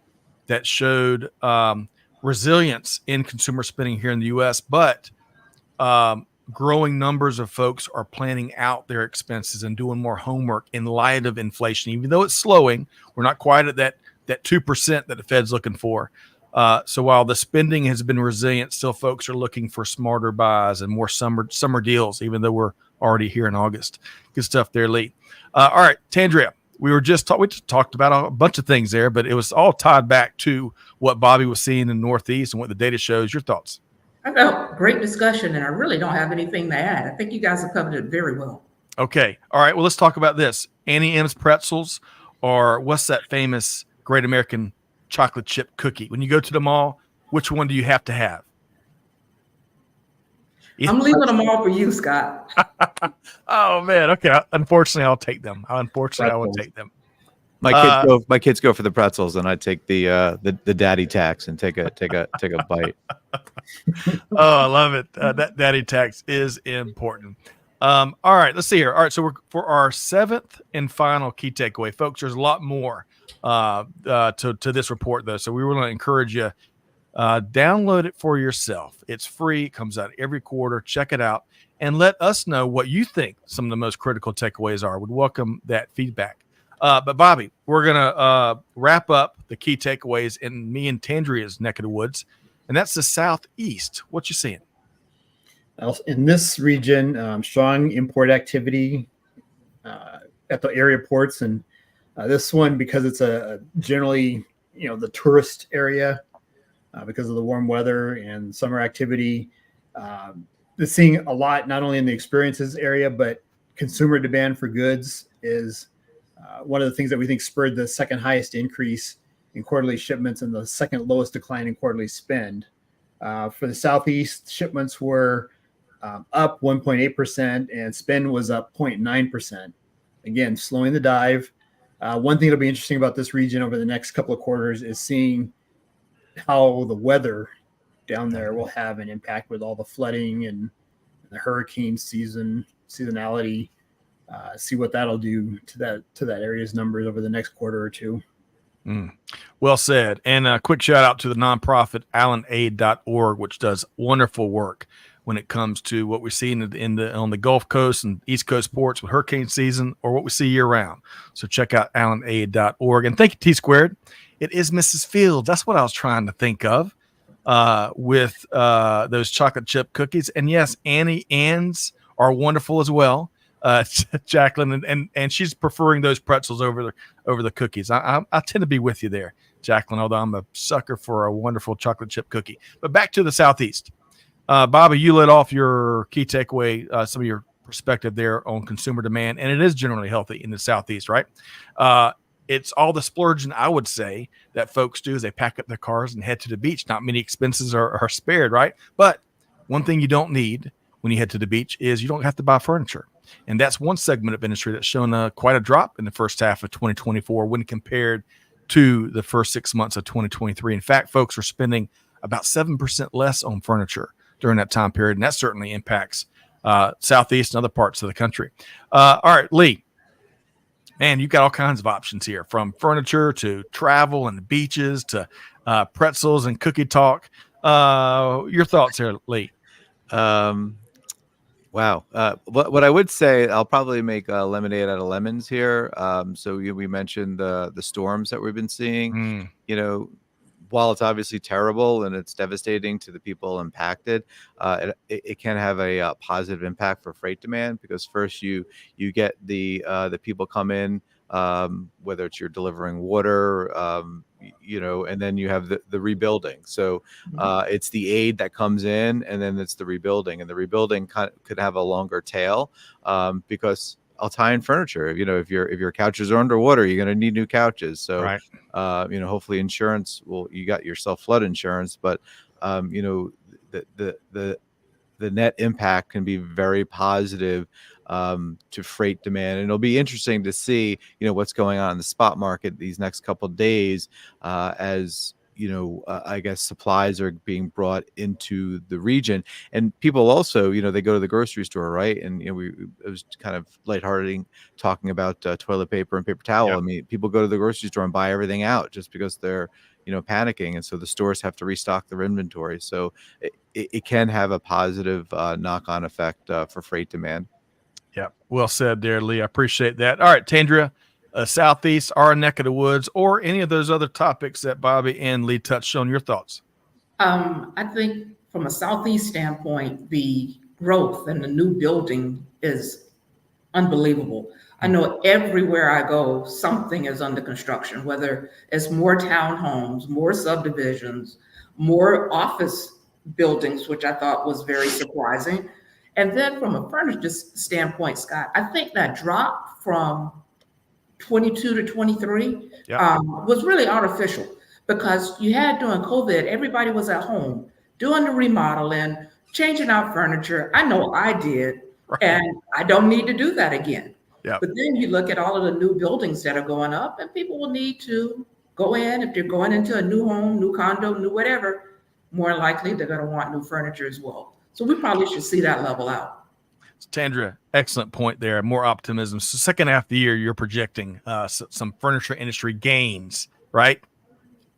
that showed resilience in consumer spending here in the U.S., but growing numbers of folks are planning out their expenses and doing more homework in light of inflation. Even though it's slowing, we're not quite at that 2% that the Fed's looking for. So while the spending has been resilient, still folks are looking for smarter buys and more summer deals, even though we're already here in August. Good stuff there, Lee. All right, Tandreia, we just talked about a bunch of things there, but it was all tied back to what Bobby was seeing in the Northeast and what the data shows. Your thoughts? I felt great discussion, and I really don't have anything to add. I think you guys have covered it very well. Okay. All right. Well, let's talk about this. Annie M's pretzels, or what's that famous Great American chocolate chip cookie? When you go to the mall, which one do you have to have? I'm leaving them all for you, Scott. Oh man. Okay. Unfortunately, I'll take them. I will take them. My kids go for the pretzels, and I take the daddy tax and take a bite. Oh, I love it. That daddy tax is important. All right, let's see here. All right, so we're for our seventh and final key takeaway, folks. There's a lot more to this report, though, so we want to encourage you. Download it for yourself. It's free. It comes out every quarter. Check it out and let us know what you think some of the most critical takeaways are. We'd welcome that feedback. But Bobby, we're going to wrap up the key takeaways in me and Tandreia's neck of the woods, and that's the Southeast. What you seeing? In this region, strong import activity at the area ports, and this one, because it's a generally, the tourist area, because of the warm weather and summer activity, it's seeing a lot, not only in the experiences area, but consumer demand for goods is one of the things that we think spurred the second highest increase in quarterly shipments and the second lowest decline in quarterly spend. For the Southeast, shipments were up 1.8% and spend was up 0.9%. Again, slowing the dive. One thing that'll be interesting about this region over the next couple of quarters is seeing how the weather down there will have an impact with all the flooding and the hurricane seasonality. See what that'll do to that area's numbers over the next quarter or two. Well said. And a quick shout out to the nonprofit AllenAid.org, which does wonderful work when it comes to what we're seeing on the Gulf Coast and East Coast ports with hurricane season, or what we see year round. So check out AllenAid.org. And thank you, T Squared. It is Mrs. Fields. That's what I was trying to think of with those chocolate chip cookies. And yes, Annie Ann's are wonderful as well. Jacqueline, and she's preferring those pretzels over the cookies. I tend to be with you there, Jacqueline, although I'm a sucker for a wonderful chocolate chip cookie. But back to the Southeast. Bobby, you led off your key takeaway, some of your perspective there on consumer demand, and it is generally healthy in the Southeast, right? It's all the splurging, I would say, that folks do as they pack up their cars and head to the beach. Not many expenses are spared, right? But one thing you don't need when you head to the beach is you don't have to buy furniture. And that's one segment of industry that's shown quite a drop in the first half of 2024 when compared to the first 6 months of 2023. In fact, folks are spending about 7% less on furniture during that time period, and that certainly impacts Southeast and other parts of the country. All right, Lee, man, you've got all kinds of options here, from furniture to travel and beaches to pretzels and cookie talk. Your thoughts here, Lee? Wow. What I would say, I'll probably make lemonade out of lemons here. So we mentioned the storms that we've been seeing. While it's obviously terrible and it's devastating to the people impacted, it can have a positive impact for freight demand, because first you get the people come in, whether it's you're delivering water, and then you have the rebuilding. So it's the aid that comes in, and then it's the rebuilding, and the rebuilding could have a longer tail, because I'll tie in furniture. If your couches are underwater, you're going to need new couches. So, right. Hopefully insurance you got yourself flood insurance, but the net impact can be very positive to freight demand. And it'll be interesting to see, what's going on in the spot market these next couple of days, as I guess supplies are being brought into the region. And people also, they go to the grocery store, right? And it was kind of lighthearted talking about toilet paper and paper towel. Yep. I mean, people go to the grocery store and buy everything out just because they're panicking, and so the stores have to restock their inventory. So it can have a positive knock-on effect for freight demand. Yeah, well said there, Lee. I appreciate that. All right, Tandreia, Southeast, our neck of the woods, or any of those other topics that Bobby and Lee touched on. Your thoughts? I think from a Southeast standpoint, the growth and the new building is unbelievable. I know everywhere I go, something is under construction, whether it's more townhomes, more subdivisions, more office buildings, which I thought was very surprising. And then from a furniture standpoint, Scott, I think that drop from 22 to 23 was really artificial, because you had, during COVID, everybody was at home doing the remodeling, changing out furniture. I know I did, and I don't need to do that again. Yep. But then you look at all of the new buildings that are going up, and people will need to go in. If they're going into a new home, new condo, new whatever, more likely they're going to want new furniture as well. So we probably should see that level out. Tandreia, excellent point there. More optimism. So second half of the year, you're projecting some furniture industry gains, right?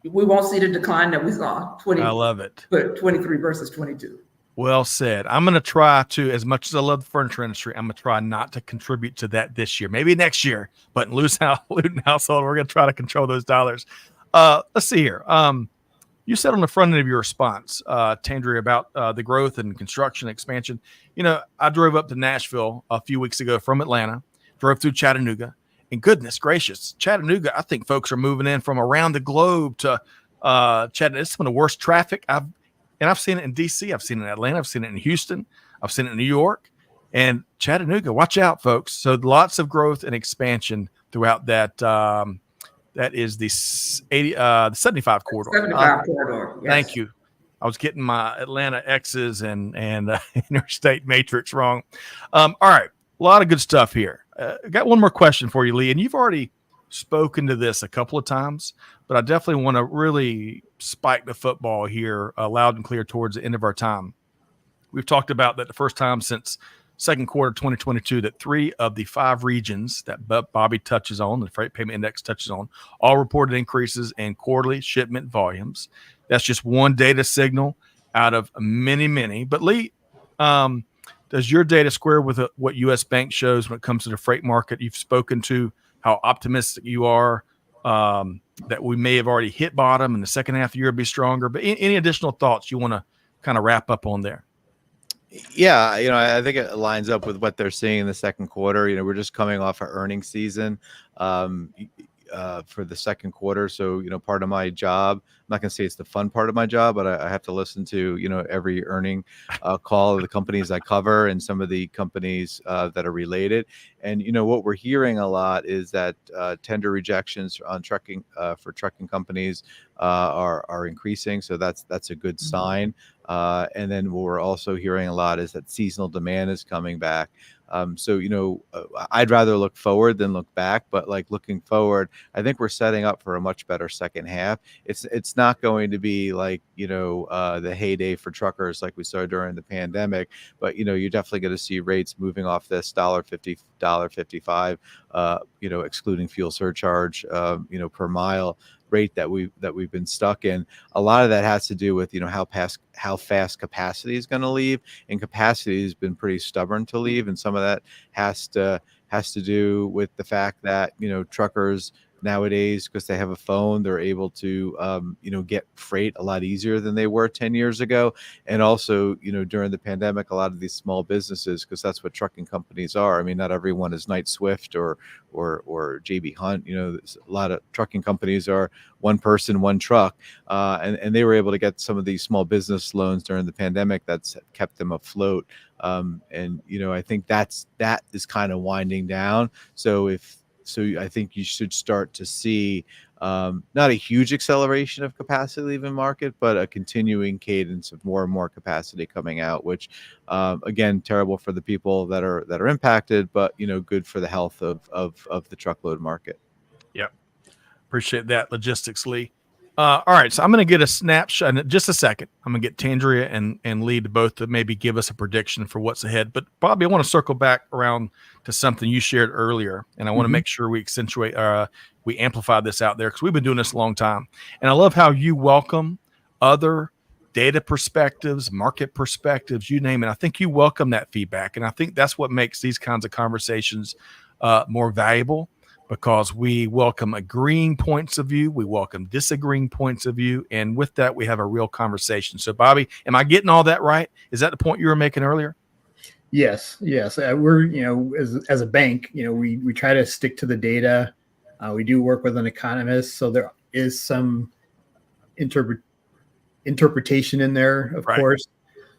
We won't see the decline that we saw I love it. 23 versus 22. Well said. I'm going to try to, as much as I love the furniture industry, I'm going to try not to contribute to that this year. Maybe next year, but in Luton household, we're going to try to control those dollars. Let's see here. You said on the front end of your response, Tandreia, about the growth and construction expansion. I drove up to Nashville a few weeks ago from Atlanta, drove through Chattanooga, and goodness gracious, Chattanooga, I think folks are moving in from around the globe to Chattanooga. It's some of the worst traffic I've seen it in D.C., I've seen it in Atlanta, I've seen it in Houston, I've seen it in New York, and Chattanooga. Watch out, folks. So lots of growth and expansion throughout that. That is the 75 corridor. 75 corridor. Yes. Thank you. I was getting my Atlanta X's and interstate matrix wrong. All right, a lot of good stuff here. Got one more question for you, Lee, and you've already spoken to this a couple of times, but I definitely want to really spike the football here loud and clear towards the end of our time. We've talked about that the first time since second quarter 2022 that 3 of the 5 regions that Bobby touches on, the freight payment index touches on, all reported increases in quarterly shipment volumes. That's just one data signal out of many, many. But Lee, does your data square with what U.S. Bank shows when it comes to the freight market? You've spoken to how optimistic you are that we may have already hit bottom and the second half of the year will be stronger. But any additional thoughts you want to kind of wrap up on there? Yeah, I think it lines up with what they're seeing in the second quarter. We're just coming off an earnings season for the second quarter. So, part of my job, I'm not going to say it's the fun part of my job, but I have to listen to, every earning call of the companies I cover and some of the companies that are related. And, what we're hearing a lot is that tender rejections on trucking for trucking companies are increasing. So that's a good sign. And then what we're also hearing a lot is that seasonal demand is coming back. So, I'd rather look forward than look back, but like looking forward, I think we're setting up for a much better second half. It's not going to be like, the heyday for truckers like we saw during the pandemic, but, you're definitely going to see rates moving off this $1.50, $1.55, excluding fuel surcharge, per mile rate that we've been stuck in. A lot of that has to do with how fast capacity is going to leave, and capacity has been pretty stubborn to leave, and some of that has to do with the fact that truckers nowadays, because they have a phone, they're able to get freight a lot easier than they were 10 years ago. And also during the pandemic, a lot of these small businesses, because that's what trucking companies are. I mean, not everyone is Knight Swift or JB Hunt. A lot of trucking companies are one person, one truck, and they were able to get some of these small business loans during the pandemic that's kept them afloat. And I think that is kind of winding down. So I think you should start to see not a huge acceleration of capacity leaving market, but a continuing cadence of more and more capacity coming out, which again, terrible for the people that are impacted, but good for the health of the truckload market. Yep. Appreciate that logistics, Lee. All right, so I'm going to get a snapshot in just a second. I'm going to get Tandreia and Lee to both to maybe give us a prediction for what's ahead. But Bobby, I want to circle back around to something you shared earlier, and I want to make sure we accentuate, we amplify this out there because we've been doing this a long time. And I love how you welcome other data perspectives, market perspectives, you name it. I think you welcome that feedback, and I think that's what makes these kinds of conversations more valuable. Because we welcome agreeing points of view, we welcome disagreeing points of view, and with that, we have a real conversation. So, Bobby, am I getting all that right? Is that the point you were making earlier? Yes. We're, as a bank, we try to stick to the data. We do work with an economist, so there is some interpretation in there, of course.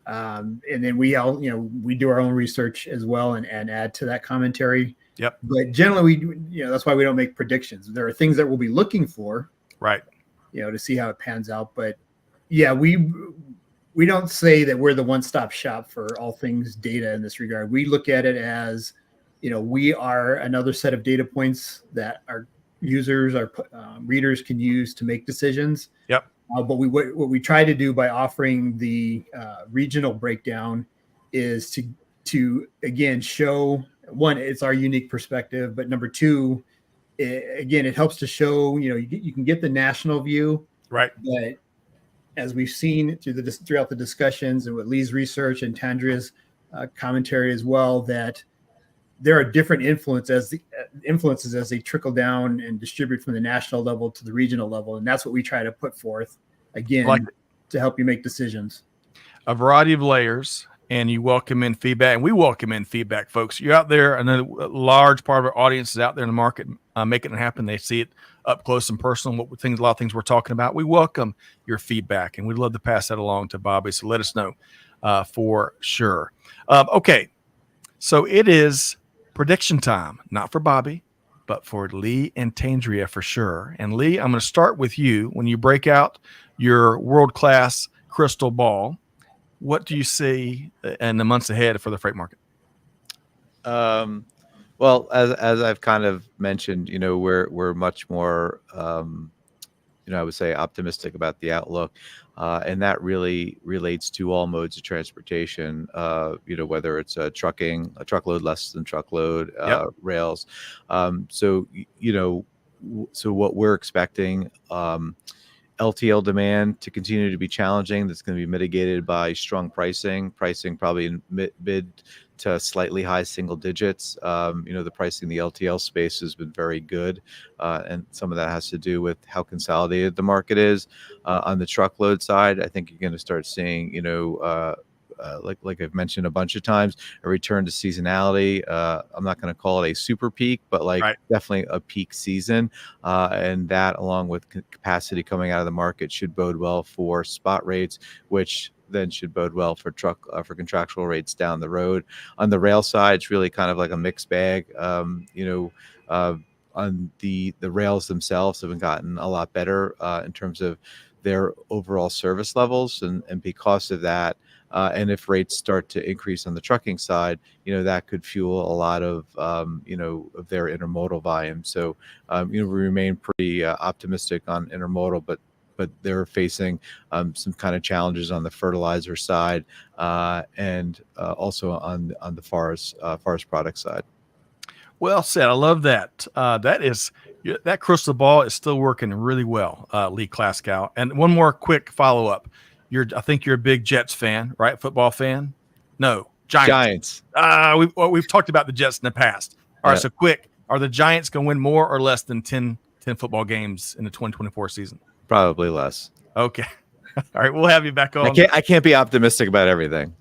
And then we do our own research as well and add to that commentary. Yep. But generally, that's why we don't make predictions. There are things that we'll be looking for, right? To see how it pans out. But yeah, we don't say that we're the one-stop shop for all things data in this regard. We look at it as, we are another set of data points that our users, our readers can use to make decisions. Yep. But what we try to do by offering the regional breakdown is to again show. One, it's our unique perspective, but number two, it helps to show, you can get the national view, right? But as we've seen throughout the discussions and with Lee's research and Tandreia's commentary as well, that there are different influences as they trickle down and distribute from the national level to the regional level, and that's what we try to put forth again to help you make decisions. A variety of layers. And you welcome in feedback, and we welcome in feedback, folks. You're out there, and a large part of our audience is out there in the market making it happen. They see it up close and personal. A lot of things we're talking about. We welcome your feedback, and we'd love to pass that along to Bobby. So let us know for sure. Okay, so it is prediction time, not for Bobby, but for Lee and Tandreia for sure. And Lee, I'm going to start with you. When you break out your world-class crystal ball, what do you see in the months ahead for the freight market? Well, as I've kind of mentioned, we're much more, I would say optimistic about the outlook, and that really relates to all modes of transportation. Whether it's a truckload, less than truckload, rails. So what we're expecting. LTL demand to continue to be challenging. That's going to be mitigated by strong pricing probably in mid to slightly high single digits. The pricing in the LTL space has been very good. And some of that has to do with how consolidated the market is. On the truckload side, I think you're going to start seeing, like I've mentioned a bunch of times, a return to seasonality. I'm not going to call it a super peak, but definitely a peak season. And that, along with capacity coming out of the market, should bode well for spot rates, which then should bode well for for contractual rates down the road. On the rail side, it's really kind of like a mixed bag. On the rails themselves have gotten a lot better in terms of their overall service levels, and because of that. And if rates start to increase on the trucking side, that could fuel a lot of, of their intermodal volume. So, we remain pretty optimistic on intermodal, but they're facing some kind of challenges on the fertilizer side and also on the forest product side. Well said. I love that. That crystal ball is still working really well, Lee Klaskow. And one more quick follow-up. I think you're a big Jets fan, right? Football fan? No, Giants. We've talked about the Jets in the past. All right, so quick. Are the Giants going to win more or less than 10 football games in the 2024 season? Probably less. Okay. All right, we'll have you back on. I can't be optimistic about everything.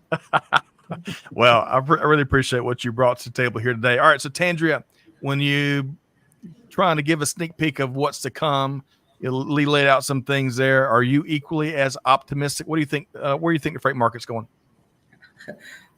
Well, I really appreciate what you brought to the table here today. All right, so Tandreia, when you trying to give a sneak peek of what's to come, Lee laid out some things there. Are you equally as optimistic? What do you think? Where do you think the freight market's going?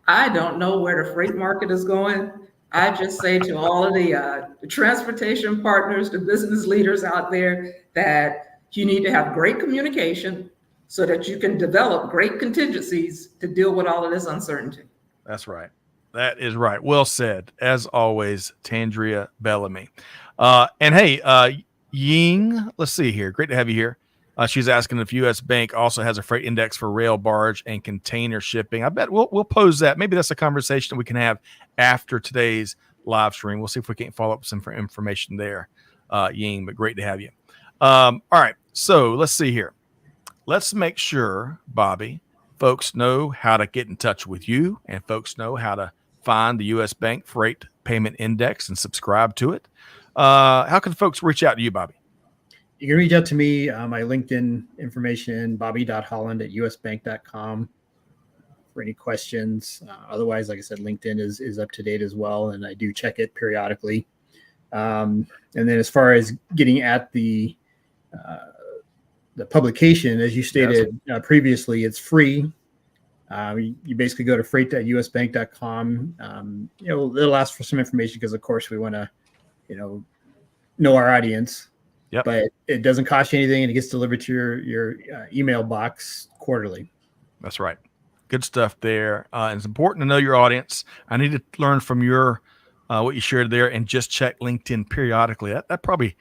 I don't know where the freight market is going. I just say to all of the transportation partners, the business leaders out there, that you need to have great communication so that you can develop great contingencies to deal with all of this uncertainty. That's right. That is right. Well said. As always, Tandreia Bellamy. And hey, Ying, let's see here. Great to have you here. She's asking if U.S. Bank also has a freight index for rail, barge, and container shipping. I bet we'll pose that. Maybe that's a conversation that we can have after today's live stream. We'll see if we can't follow up some information there, Ying. But great to have you. All right, so let's see here. Let's make sure, Bobby, folks know how to get in touch with you, and folks know how to find the U.S. Bank Freight Payment Index and subscribe to it. How can folks reach out to you, Bobby? You can reach out to me, my LinkedIn information, bobby.holland@usbank.com for any questions. Otherwise, like I said, LinkedIn is up to date as well, and I do check it periodically. And then as far as getting at the publication, as you stated previously, it's free. You basically go to freight.usbank.com. It'll ask for some information because, of course, we want to, know our audience. Yep. But it doesn't cost you anything, and it gets delivered to your email box quarterly. That's right. Good stuff there. And it's important to know your audience. I need to learn from your what you shared there, and just check LinkedIn periodically. That probably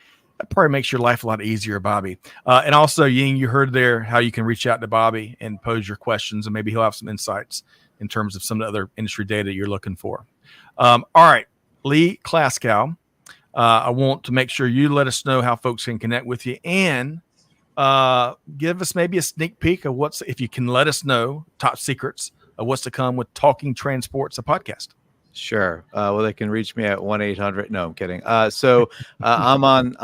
makes your life a lot easier, Bobby. And also, Ying, you heard there how you can reach out to Bobby and pose your questions, and maybe he'll have some insights in terms of some of the other industry data you're looking for. All right, Lee Klaskow. I want to make sure you let us know how folks can connect with you, and give us maybe a sneak peek of if you can let us know top secrets of what's to come with Talking Transports, a podcast. Sure. Well, they can reach me at 1-800. No, I'm kidding. So I'm on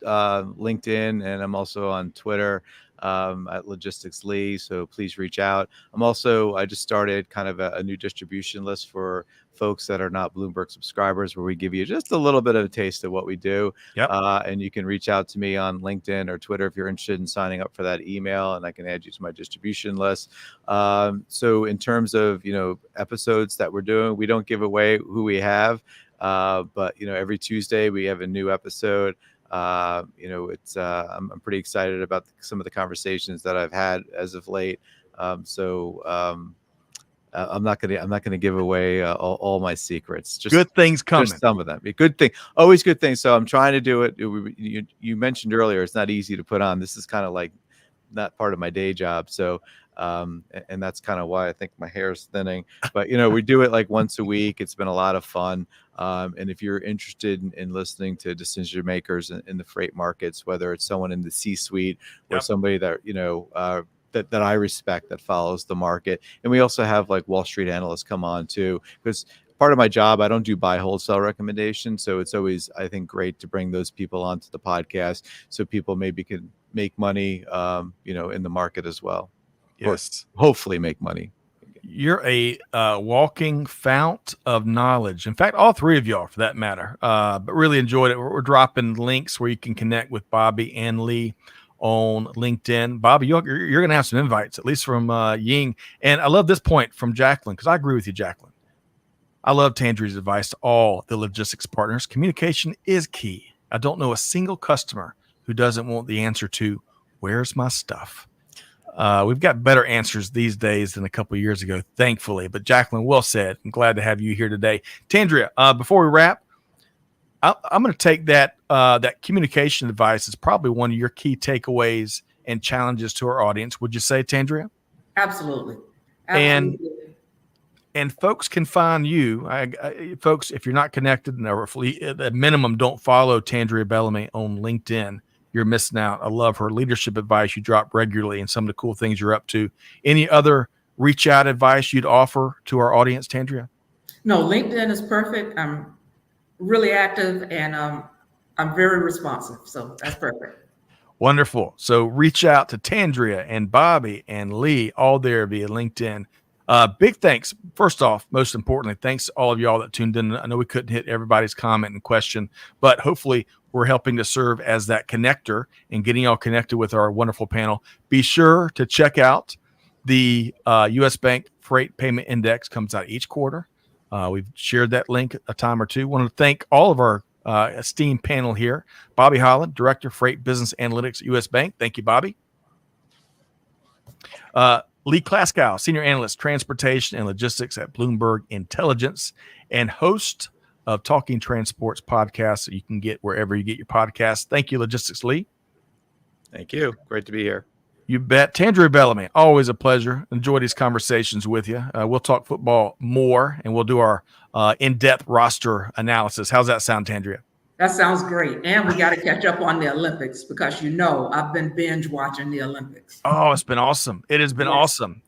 LinkedIn, and I'm also on Twitter at Logistics Lee. So please reach out. I just started kind of a new distribution list for folks that are not Bloomberg subscribers, where we give you just a little bit of a taste of what we do. Yep. And you can reach out to me on LinkedIn or Twitter if you're interested in signing up for that email, and I can add you to my distribution list. So in terms of, episodes that we're doing, we don't give away who we have, but, every Tuesday we have a new episode. I'm pretty excited about some of the conversations that I've had as of late. I'm not gonna give away all my secrets. Just good things coming. Just some of them. Good thing, always good things. So I'm trying to do it. You mentioned earlier, it's not easy to put on. This is kind of like not part of my day job. So and that's kind of why I think my hair is thinning. But we do it like once a week. It's been a lot of fun. And if you're interested in listening to decision makers in the freight markets, whether it's someone in the C-suite or somebody that that I respect that follows the market, and we also have like Wall Street analysts come on too, because part of my job, I don't do buy hold sell recommendations, so it's always, I think, great to bring those people onto the podcast so people maybe can make money, in the market as well. Yes, or hopefully make money. You're a walking fount of knowledge. In fact, all three of y'all, for that matter. But really enjoyed it. We're dropping links where you can connect with Bobby and Lee on LinkedIn. Bobby, you're going to have some invites, at least from Ying. And I love this point from Jacqueline, because I agree with you, Jacqueline. I love Tandreia's advice to all the logistics partners. Communication is key. I don't know a single customer who doesn't want the answer to, where's my stuff? We've got better answers these days than a couple of years ago, thankfully. But Jacqueline, well said. I'm glad to have you here today. Tandreia, before we wrap, I'm going to take that communication advice is probably one of your key takeaways and challenges to our audience. Would you say, Tandreia? Absolutely. And folks can find you. Folks, if you're not connected, at minimum, don't follow Tandreia Bellamy on LinkedIn. You're missing out. I love her leadership advice you drop regularly and some of the cool things you're up to. Any other reach out advice you'd offer to our audience, Tandreia? No, LinkedIn is perfect. I'm really active, and I'm very responsive. So that's perfect. Wonderful. So reach out to Tandreia and Bobby and Lee, all there via LinkedIn. Big thanks. First off, most importantly, thanks to all of y'all that tuned in. I know we couldn't hit everybody's comment and question, but hopefully we're helping to serve as that connector and getting y'all connected with our wonderful panel. Be sure to check out the U.S. Bank Freight Payment Index. Comes out each quarter. We've shared that link a time or two. Want to thank all of our esteemed panel here. Bobby Holland, Director, Freight Business Analytics at U.S. Bank. Thank you, Bobby. Lee Klaskow, Senior Analyst, Transportation and Logistics at Bloomberg Intelligence, and host of Talking Transports podcast that you can get wherever you get your podcasts. Thank you, Logistics Lee. Thank you. Great to be here. You bet. Tandreia Bellamy, always a pleasure. Enjoy these conversations with you. We'll talk football more, and we'll do our in-depth roster analysis. How's that sound, Tandreia? That sounds great. And we got to catch up on the Olympics because, I've been binge watching the Olympics. Oh, it's been awesome. It has been awesome.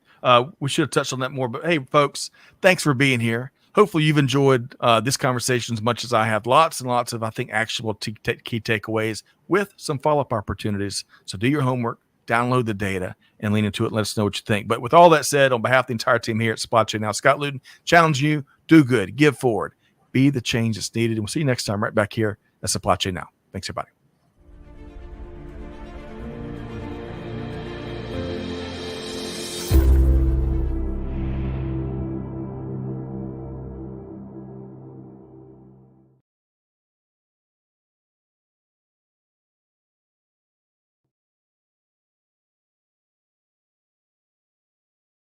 We should have touched on that more, but hey, folks, thanks for being here. Hopefully you've enjoyed this conversation as much as I have. Lots and lots of, I think, actionable key takeaways with some follow-up opportunities. So do your homework, download the data, and lean into it. Let us know what you think. But with all that said, on behalf of the entire team here at Supply Chain Now, Scott Luton, challenge you, do good, give forward, be the change that's needed. And we'll see you next time right back here at Supply Chain Now. Thanks, everybody.